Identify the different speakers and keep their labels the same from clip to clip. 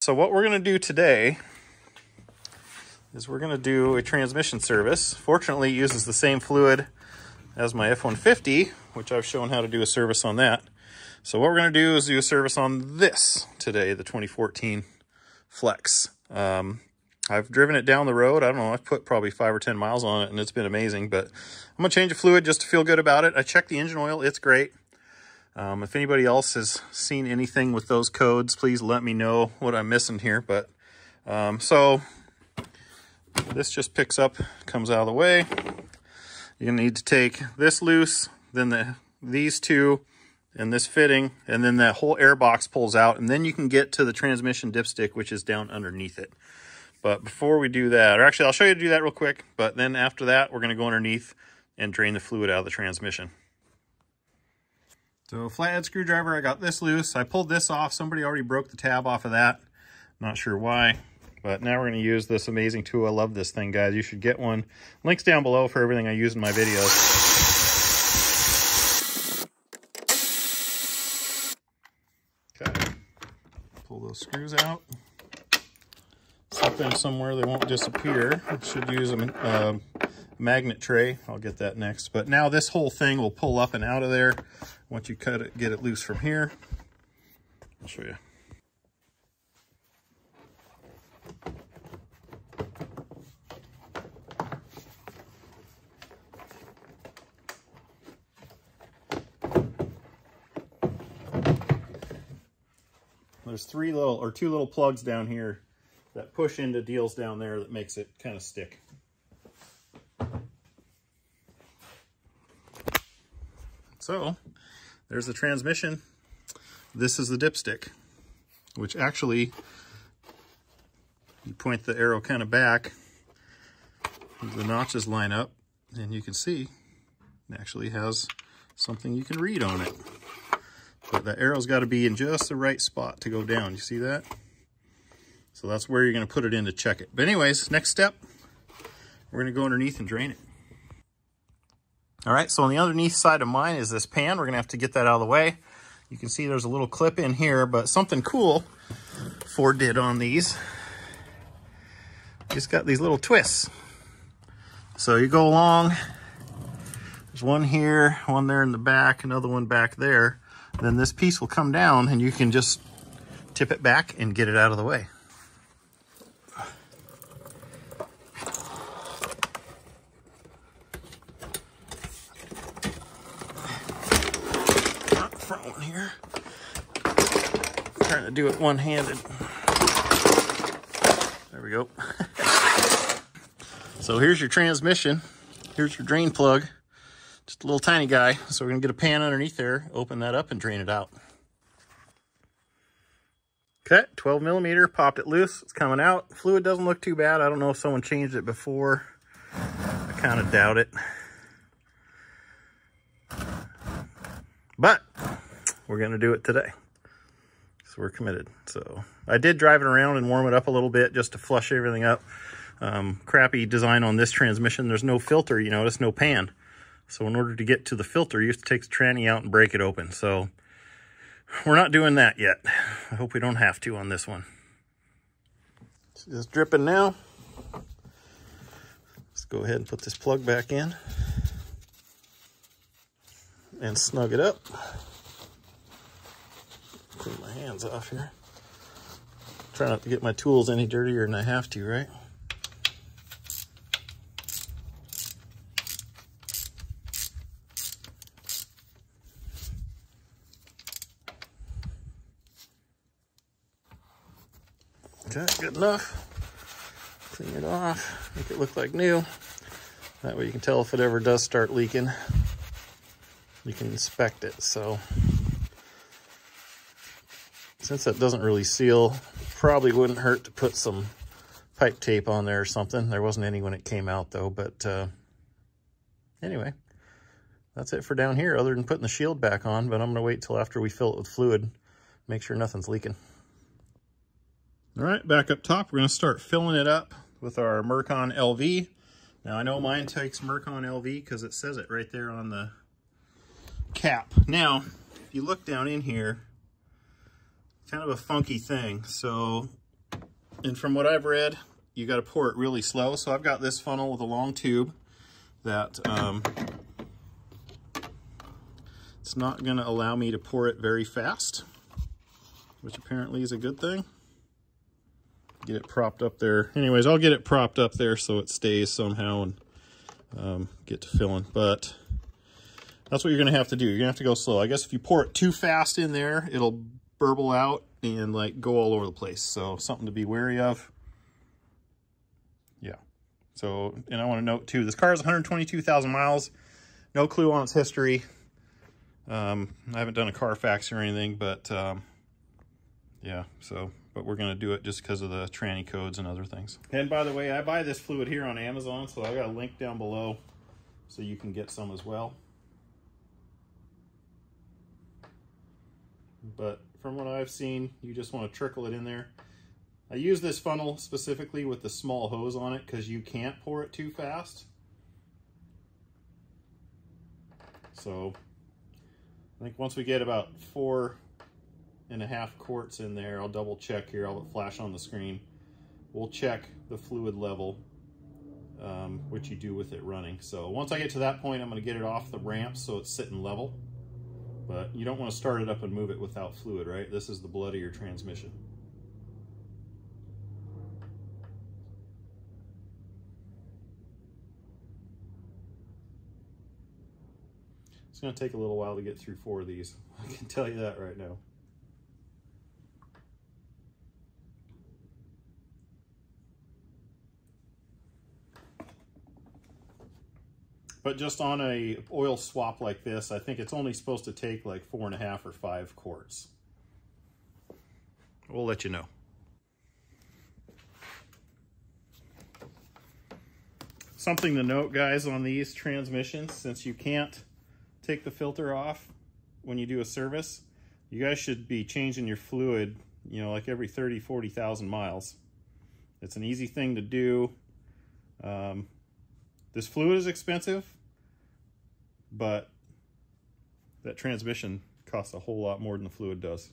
Speaker 1: So what we're going to do today is we're going to do a transmission service. Fortunately, it uses the same fluid as my F-150, which I've shown how to do a service on that. So what we're going to do is do a service on this today, the 2014 Flex. I've driven it down the road. I don't know, I've put probably 5 or 10 miles on it, and it's been amazing. But I'm going to change the fluid just to feel good about it. I checked the engine oil. It's great. If anybody else has seen anything with those codes, please let me know what I'm missing here. But so this just picks up, comes out of the way. You're going to need to take this loose, then these two, and this fitting, and then that whole air box pulls out, and then you can get to the transmission dipstick, which is down underneath it. But before we do that, or actually I'll show you to do that real quick, but then after that we're going to go underneath and drain the fluid out of the transmission. So flathead screwdriver, I got this loose. I pulled this off. Somebody already broke the tab off of that. Not sure why, but now we're going to use this amazing tool. I love this thing, guys. You should get one. Links down below for everything I use in my videos. Okay, pull those screws out. Set them somewhere they won't disappear. I should use a magnet tray. I'll get that next. But now this whole thing will pull up and out of there. Once you cut it, get it loose from here. I'll show you. There's two little plugs down here that push into deals down there that makes it kind of stick. So there's the transmission. This is the dipstick, which actually, you point the arrow kind of back, the notches line up, and you can see it actually has something you can read on it. But the arrow's got to be in just the right spot to go down. You see that? So that's where you're going to put it in to check it. But anyways, next step, we're going to go underneath and drain it. All right, so on the underneath side of mine is this pan. We're going to have to get that out of the way. You can see there's a little clip in here, but something cool Ford did on these, it's got these little twists. So you go along, there's one here, one there in the back, another one back there. Then this piece will come down and you can just tip it back and get it out of the way. Front one here. I'm trying to do it one-handed. There we go. So here's your transmission. Here's your drain plug. Just a little tiny guy. So we're gonna get a pan underneath there, open that up and drain it out. Okay, 12 millimeter, popped it loose. It's coming out. Fluid doesn't look too bad. I don't know if someone changed it before. I kind of doubt it. But we're going to do it today. So we're committed. So I did drive it around and warm it up a little bit just to flush everything up. Crappy design on this transmission. There's no filter, you notice, no pan. So in order to get to the filter, you have to take the tranny out and break it open. So we're not doing that yet. I hope we don't have to on this one. It's just dripping now. Let's go ahead and put this plug back in and snug it up. Clean my hands off here. Try not to get my tools any dirtier than I have to, right? Okay, good enough. Clean it off, make it look like new. That way you can tell if it ever does start leaking. You can inspect it. So since that doesn't really seal, probably wouldn't hurt to put some pipe tape on there or something. There wasn't any when it came out though, but anyway, that's it for down here other than putting the shield back on, but I'm gonna wait till after we fill it with fluid, make sure nothing's leaking. All right, back up top, we're gonna start filling it up with our Mercon LV. Now I know mine takes Mercon LV because it says it right there on the cap. Now, if you look down in here, kind of a funky thing. So And from what I've read, you got to pour it really slow. So I've got this funnel with a long tube that it's not going to allow me to pour it very fast, which apparently is a good thing. Get it propped up there. Anyways, I'll get it propped up there so it stays somehow and get to filling. But that's what you're going to have to do. You're going to have to go slow. I guess if you pour it too fast in there, it'll burble out and like go all over the place. So something to be wary of. Yeah. So, and I want to note too, this car is 122,000 miles. No clue on its history. I haven't done a Carfax or anything, but yeah, so, but we're going to do it just because of the tranny codes and other things. And by the way, I buy this fluid here on Amazon, so I got a link down below so you can get some as well. But from what I've seen, you just want to trickle it in there. I use this funnel specifically with the small hose on it because you can't pour it too fast. So I think once we get about 4.5 quarts in there, I'll double check here. I'll flash on the screen. We'll check the fluid level, which you do with it running. So once I get to that point, I'm going to get it off the ramp so it's sitting level. But you don't want to start it up and move it without fluid, right? This is the blood of your transmission. It's going to take a little while to get through 4 of these. I can tell you that right now. But just on a oil swap like this, I think it's only supposed to take like 4.5 or 5 quarts. We'll let you know. Something to note, guys, on these transmissions, since you can't take the filter off when you do a service, you guys should be changing your fluid, you know, like every 30,000-40,000 miles. It's an easy thing to do. This fluid is expensive, but that transmission costs a whole lot more than the fluid does.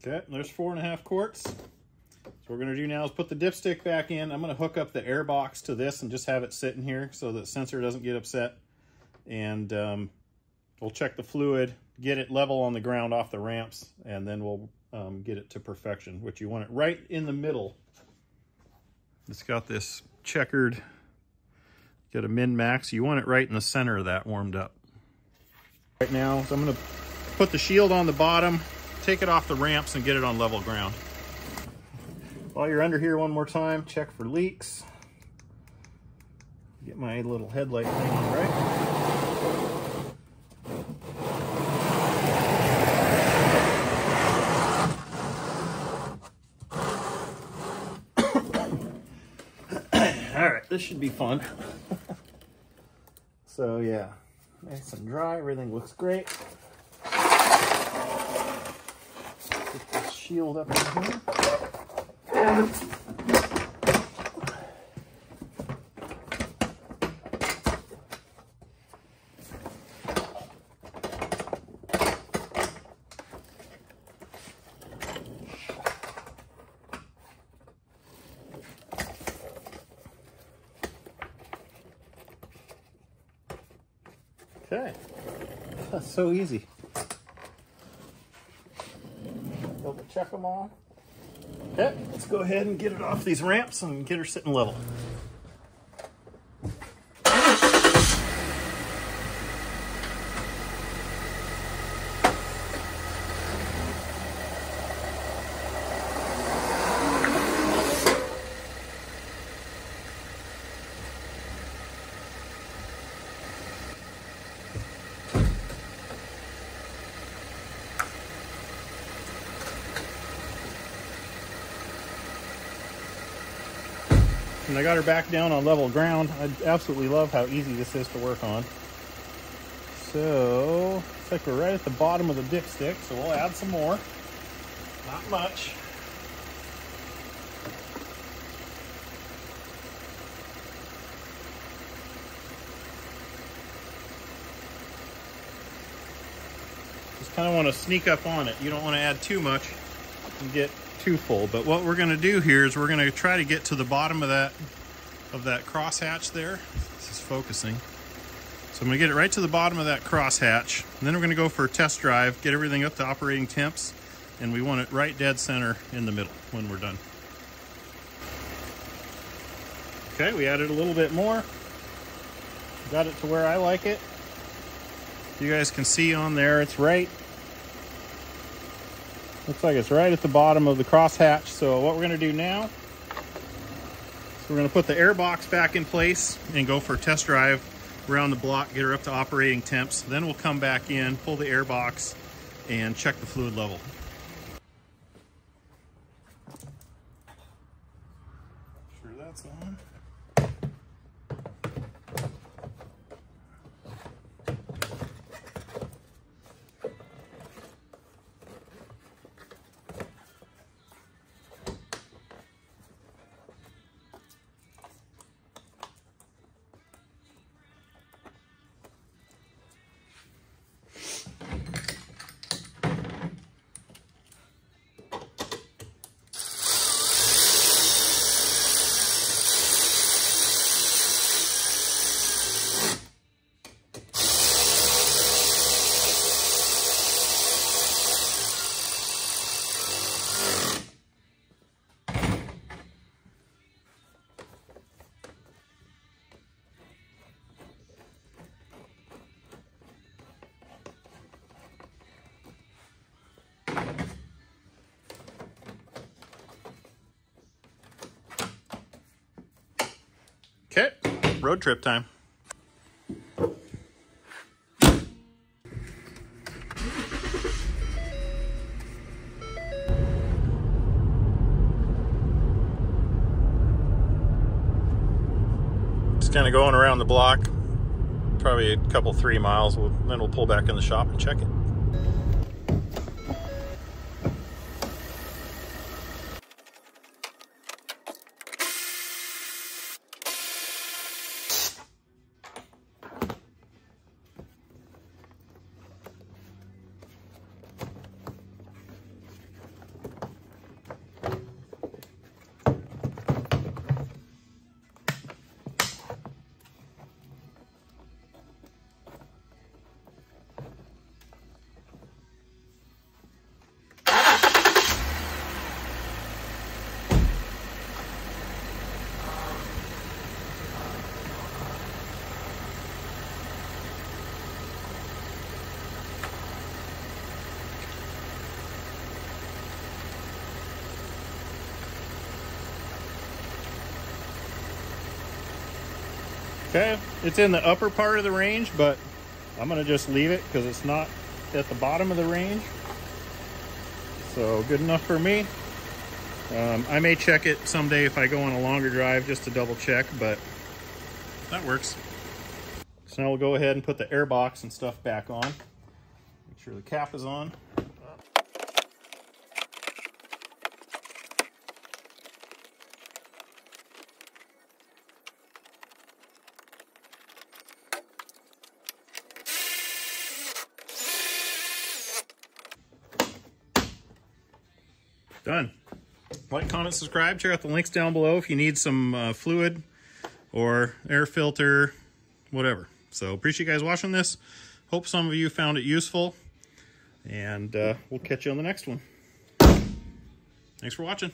Speaker 1: Okay, there's 4.5 quarts. So what we're going to do now is put the dipstick back in. I'm going to hook up the air box to this and just have it sitting here so that the sensor doesn't get upset. And we'll check the fluid, get it level on the ground off the ramps, and then we'll get it to perfection, which you want it right in the middle. It's got this checkered, got a min-max. You want it right in the center of that warmed up. Right now, so I'm going to put the shield on the bottom, take it off the ramps, and get it on level ground. While you're under here one more time, check for leaks. Get my little headlight thing on right. This should be fun. So yeah, nice and dry, everything looks great. Get this shield up in here. Okay, that's so easy. Double check them all. Okay, let's go ahead and get it off these ramps and get her sitting level. And I got her back down on level ground. I absolutely love how easy this is to work on. So, looks like we're right at the bottom of the dipstick, so we'll add some more. Not much. kind of want to sneak up on it. You don't want to add too much and get too full. But what we're going to do here is we're going to try to get to the bottom of that crosshatch there. This is focusing. So I'm going to get it right to the bottom of that crosshatch. And then we're going to go for a test drive, get everything up to operating temps, and we want it right dead center in the middle when we're done. Okay, we added a little bit more. Got it to where I like it. You guys can see on there, it's right. Looks like it's right at the bottom of the crosshatch. So what we're going to do now is we're going to put the air box back in place and go for a test drive around the block, get her up to operating temps. Then we'll come back in, pull the air box, and check the fluid level. Sure that's on. Okay, road trip time. Just kind of going around the block, probably a couple 3 miles, then we'll pull back in the shop and check it. Okay, it's in the upper part of the range, but I'm gonna just leave it because it's not at the bottom of the range. So good enough for me. I may check it someday if I go on a longer drive just to double check, but that works. So now we'll go ahead and put the air box and stuff back on. Make sure the cap is on. Done. Like, comment, subscribe. Check out the links down below if you need some fluid or air filter, whatever. So appreciate you guys watching this. Hope some of you found it useful. And we'll catch you on the next one. Thanks for watching.